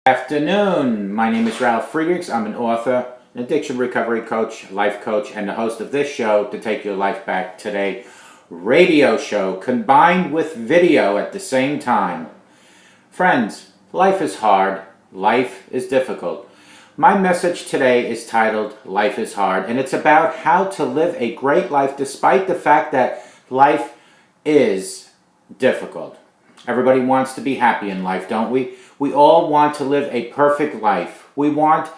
Afternoon. My name is Ralf Friedrichs. I'm an author, an addiction recovery coach, life coach, and the host of this show, To Take Your Life Back Today radio show, combined with video at the same time. Friends, life is hard. Life is difficult. My message today is titled Life is Hard, and it's about how to live a great life despite the fact that life is difficult. Everybody wants to be happy in life, don't we? We all want to live a perfect life. We want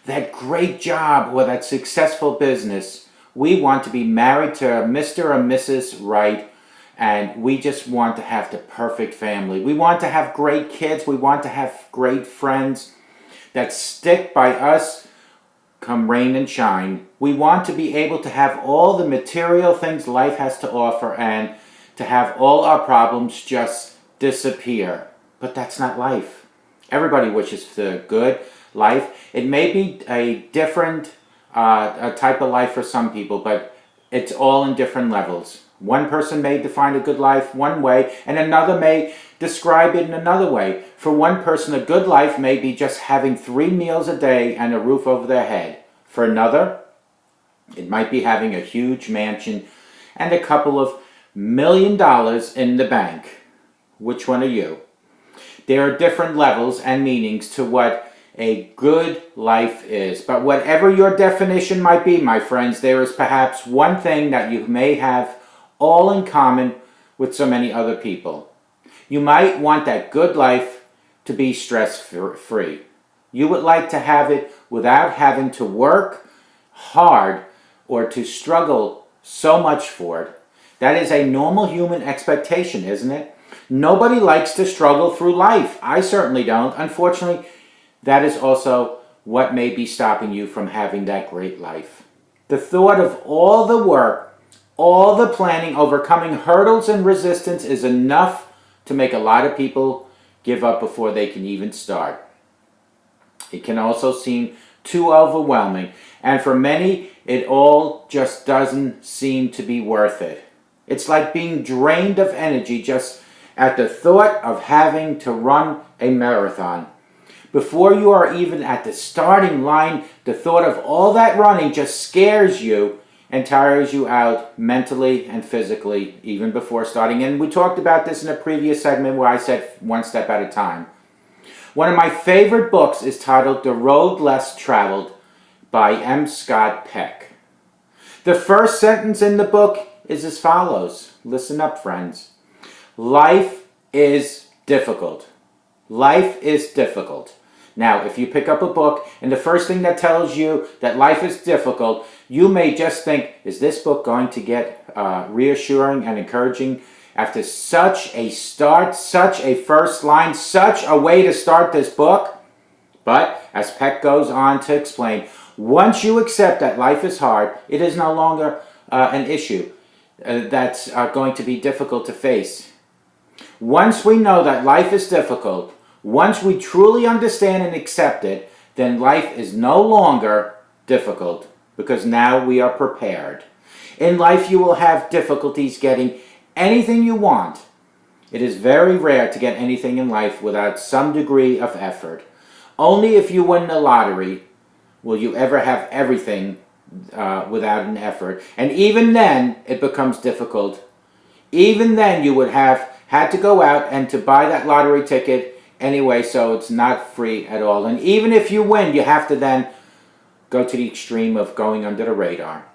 that great job or that successful business. We want to be married to Mr. or Mrs. Right, and we just want to have the perfect family. We want to have great kids. We want to have great friends that stick by us come rain and shine. We want to be able to have all the material things life has to offer and to have all our problems just disappear. But that's not life. Everybody wishes for the good life. It may be a different type of life for some people, but it's all in different levels. One person may define a good life one way, and another may describe it in another way. For one person, a good life may be just having 3 meals a day and a roof over their head. For another, it might be having a huge mansion and a couple of $1 million in the bank. Which one are you? There are different levels and meanings to what a good life is. But whatever your definition might be, my friends, there is perhaps one thing that you may have all in common with so many other people. You might want that good life to be stress-free. You would like to have it without having to work hard or to struggle so much for it. That is a normal human expectation, isn't it? Nobody likes to struggle through life. I certainly don't. Unfortunately, that is also what may be stopping you from having that great life. The thought of all the work, all the planning, overcoming hurdles and resistance is enough to make a lot of people give up before they can even start. It can also seem too overwhelming, and for many, it all just doesn't seem to be worth it. It's like being drained of energy just at the thought of having to run a marathon. Before you are even at the starting line, the thought of all that running just scares you and tires you out mentally and physically even before starting. And we talked about this in a previous segment where I said one step at a time. One of my favorite books is titled The Road Less Traveled by M. Scott Peck. The first sentence in the book is as follows. Listen up, friends. Life is difficult. Life is difficult. Now, if you pick up a book and the first thing that tells you that life is difficult, you may just think, is this book going to get reassuring and encouraging after such a start, such a first line, such a way to start this book? But, as Peck goes on to explain, once you accept that life is hard, it is no longer an issue that's going to be difficult to face. Once we know that life is difficult, once we truly understand and accept it, then life is no longer difficult because now we are prepared. In life, you will have difficulties getting anything you want. It is very rare to get anything in life without some degree of effort. Only if you win the lottery will you ever have everything without an effort. And even then, it becomes difficult. Even then, you would have had to go out and to buy that lottery ticket anyway, so it's not free at all. And even if you win, you have to then go to the extreme of going under the radar.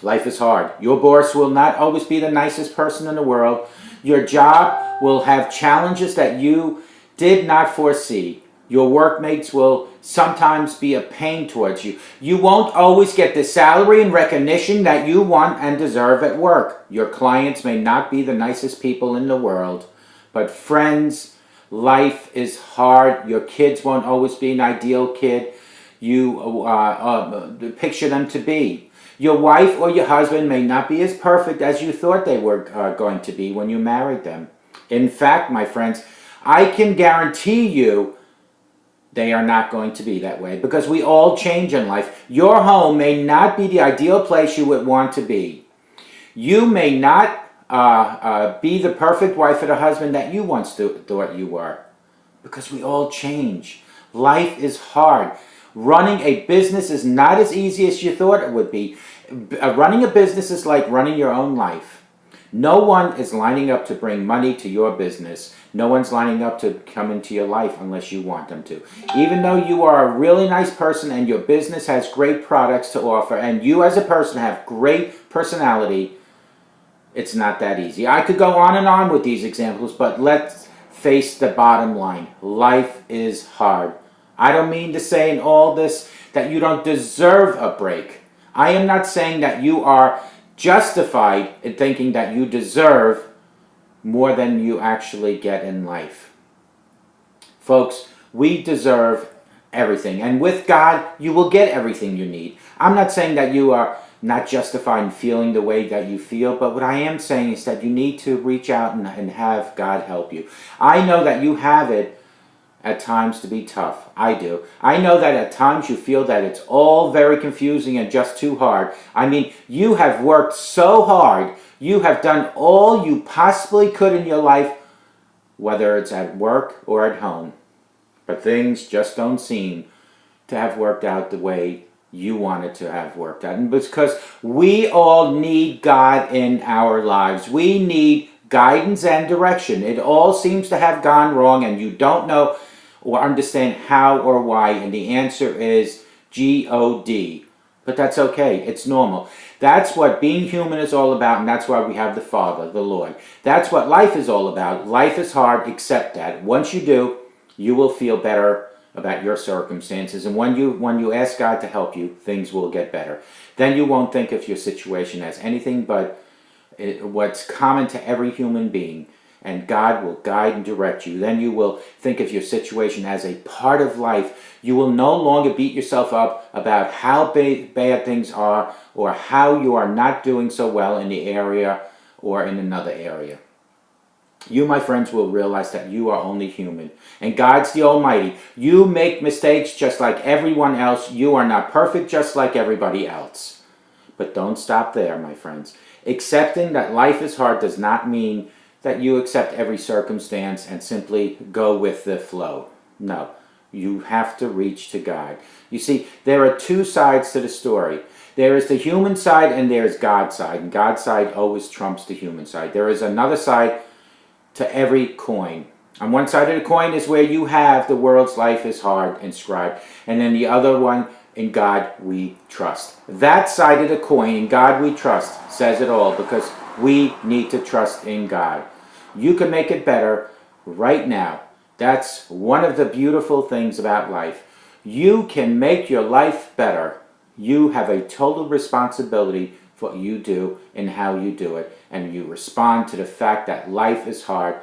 Life is hard. Your boss will not always be the nicest person in the world. Your job will have challenges that you did not foresee. Your workmates will sometimes be a pain towards you. You won't always get the salary and recognition that you want and deserve at work. Your clients may not be the nicest people in the world. But friends, life is hard. Your kids won't always be an ideal kid you picture them to be. Your wife or your husband may not be as perfect as you thought they were going to be when you married them. In fact, my friends, I can guarantee you they are not going to be that way because we all change in life. Your home may not be the ideal place you would want to be. You may not be the perfect wife or the husband that you once thought you were because we all change. Life is hard. Running a business is not as easy as you thought it would be. Running a business is like running your own life. No one is lining up to bring money to your business. No one's lining up to come into your life unless you want them to. Even though you are a really nice person and your business has great products to offer and you as a person have great personality, it's not that easy. I could go on and on with these examples, but let's face the bottom line. Life is hard. I don't mean to say in all this that you don't deserve a break. I am not saying that you are justified in thinking that you deserve more than you actually get in life. Folks, we deserve everything. And with God, you will get everything you need. I'm not saying that you are not justified in feeling the way that you feel, but what I am saying is that you need to reach out and have God help you. I know that you have it at times to be tough. I do. I know that at times you feel that it's all very confusing and just too hard. I mean, you have worked so hard. You have done all you possibly could in your life, whether it's at work or at home. But things just don't seem to have worked out the way you wanted to have worked out. And because we all need God in our lives. We need guidance and direction. It all seems to have gone wrong and you don't know or understand how or why, and the answer is G-O-D. But that's okay. It's normal. That's what being human is all about, and that's why we have the Father, the Lord. That's what life is all about. Life is hard, accept that. Once you do, you will feel better about your circumstances, and when you ask God to help you, things will get better. Then you won't think of your situation as anything but what's common to every human being. And God will guide and direct you. Then you will think of your situation as a part of life. You will no longer beat yourself up about how bad things are or how you are not doing so well in the area or in another area. You, my friends, will realize that you are only human. And God's the Almighty. You make mistakes just like everyone else. You are not perfect just like everybody else. But don't stop there, my friends. Accepting that life is hard does not mean that you accept every circumstance and simply go with the flow. No, you have to reach to God. You see, there are two sides to the story. There is the human side and there is God's side. And God's side always trumps the human side. There is another side to every coin. On one side of the coin is where you have the world's life is hard inscribed. And then the other one, in God we trust. That side of the coin, in God we trust, says it all because we need to trust in God. You can make it better right now. That's one of the beautiful things about life. You can make your life better. You have a total responsibility for what you do and how you do it. And you respond to the fact that life is hard.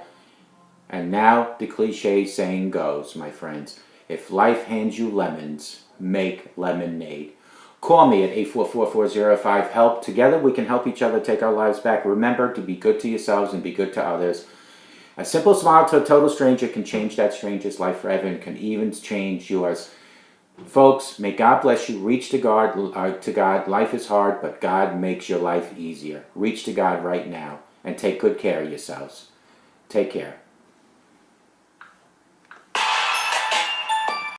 And now the cliche saying goes, my friends, if life hands you lemons, make lemonade. Call me at 844-405-HELP. Together we can help each other take our lives back. Remember to be good to yourselves and be good to others. A simple smile to a total stranger can change that stranger's life forever and can even change yours. Folks, may God bless you. Reach to God. Life is hard, but God makes your life easier. Reach to God right now and take good care of yourselves. Take care.